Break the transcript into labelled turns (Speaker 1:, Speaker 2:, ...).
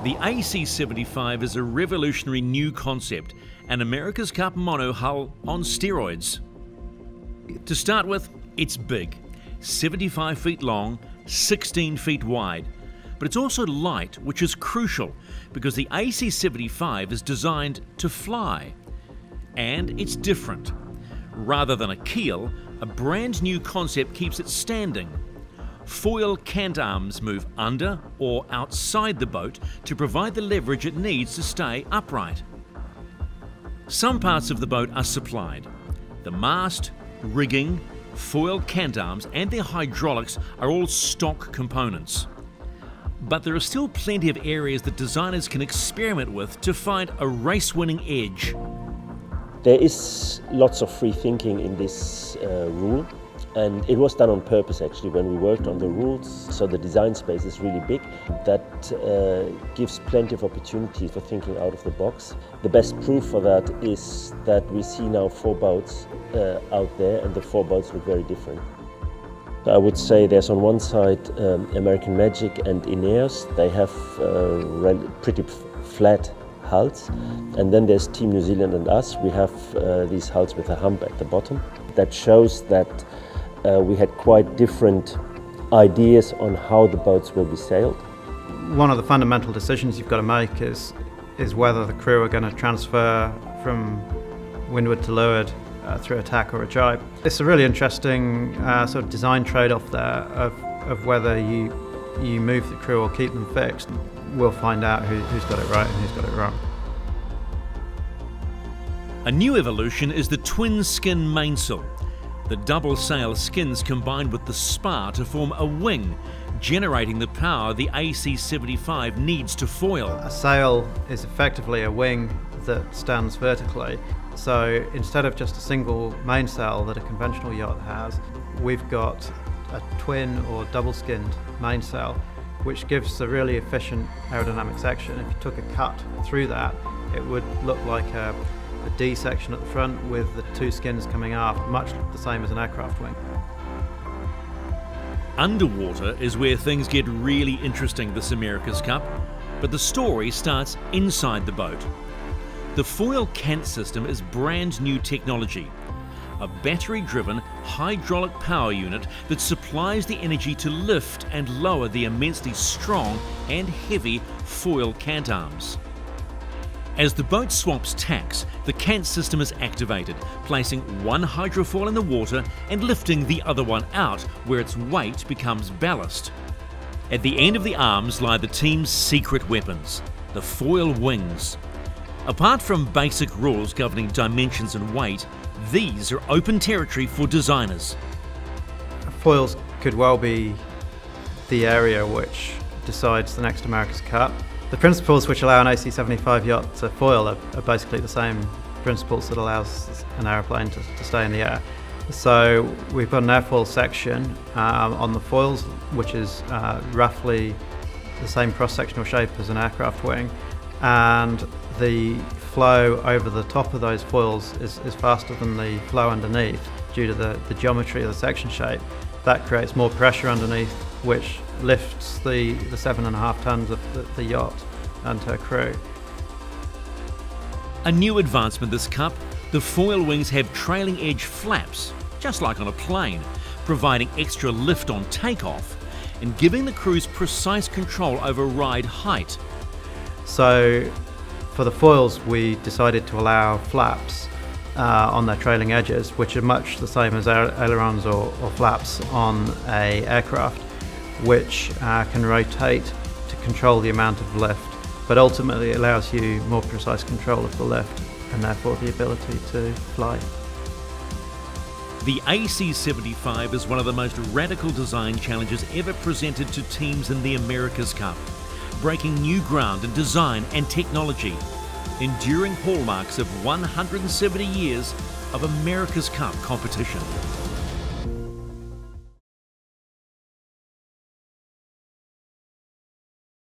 Speaker 1: The AC75 is a revolutionary new concept, an America's Cup monohull on steroids. To start with, it's big, 75 feet long, 16 feet wide. But it's also light, which is crucial because the AC75 is designed to fly. And it's different. Rather than a keel, a brand new concept keeps it standing. Foil cant arms move under or outside the boat to provide the leverage it needs to stay upright. Some parts of the boat are supplied. The mast, rigging, foil cant arms and their hydraulics are all stock components. But there are still plenty of areas that designers can experiment with to find a race-winning edge.
Speaker 2: There is lots of free thinking in this rule, and it was done on purpose actually when we worked on the rules, so the design space is really big. That gives plenty of opportunity for thinking out of the box. The best proof for that is that we see now 4 boats out there, and the 4 boats look very different. I would say there's on one side American Magic and Ineos. They have pretty flat hulls, and then there's Team New Zealand and us. We have these hulls with a hump at the bottom. That shows that we had quite different ideas on how the boats will be sailed.
Speaker 3: One of the fundamental decisions you've got to make is whether the crew are going to transfer from windward to leeward through a tack or a jibe. It's a really interesting sort of design trade-off there of whether you move the crew or keep them fixed. We'll find out who's got it right and who's got it wrong.
Speaker 1: A new evolution is the twin skin mainsail. The double sail skins combined with the spar to form a wing, generating the power the AC75 needs to foil.
Speaker 3: A sail is effectively a wing that stands vertically. So instead of just a single mainsail that a conventional yacht has, we've got a twin or double-skinned mainsail, which gives a really efficient aerodynamic section. If you took a cut through that, it would look like a D section at the front with the 2 skins coming aft, much the same as an aircraft wing.
Speaker 1: Underwater is where things get really interesting this America's Cup, but the story starts inside the boat. The foil cant system is brand new technology, a battery-driven hydraulic power unit that supplies the energy to lift and lower the immensely strong and heavy foil cant arms. As the boat swaps tacks, the cant system is activated, placing one hydrofoil in the water and lifting the other one out, where its weight becomes ballast. At the end of the arms lie the team's secret weapons, the foil wings. Apart from basic rules governing dimensions and weight, these are open territory for designers.
Speaker 3: Foils could well be the area which decides the next America's Cup. The principles which allow an AC75 yacht to foil are basically the same principles that allows an aeroplane to stay in the air. So we've got an airfoil section on the foils, which is roughly the same cross-sectional shape as an aircraft wing, and the flow over the top of those foils is faster than the flow underneath due to the geometry of the section shape. That creates more pressure underneath, which lifts the 7.5 tons of the yacht and her crew.
Speaker 1: A new advancement this Cup, the foil wings have trailing edge flaps, just like on a plane, providing extra lift on takeoff and giving the crews precise control over ride height.
Speaker 3: So for the foils, we decided to allow flaps on their trailing edges, which are much the same as ailerons or flaps on an aircraft, which can rotate to control the amount of lift, but ultimately it allows you more precise control of the lift and therefore the ability to fly.
Speaker 1: The AC75 is one of the most radical design challenges ever presented to teams in the America's Cup, breaking new ground in design and technology, enduring hallmarks of 170 years of America's Cup competition.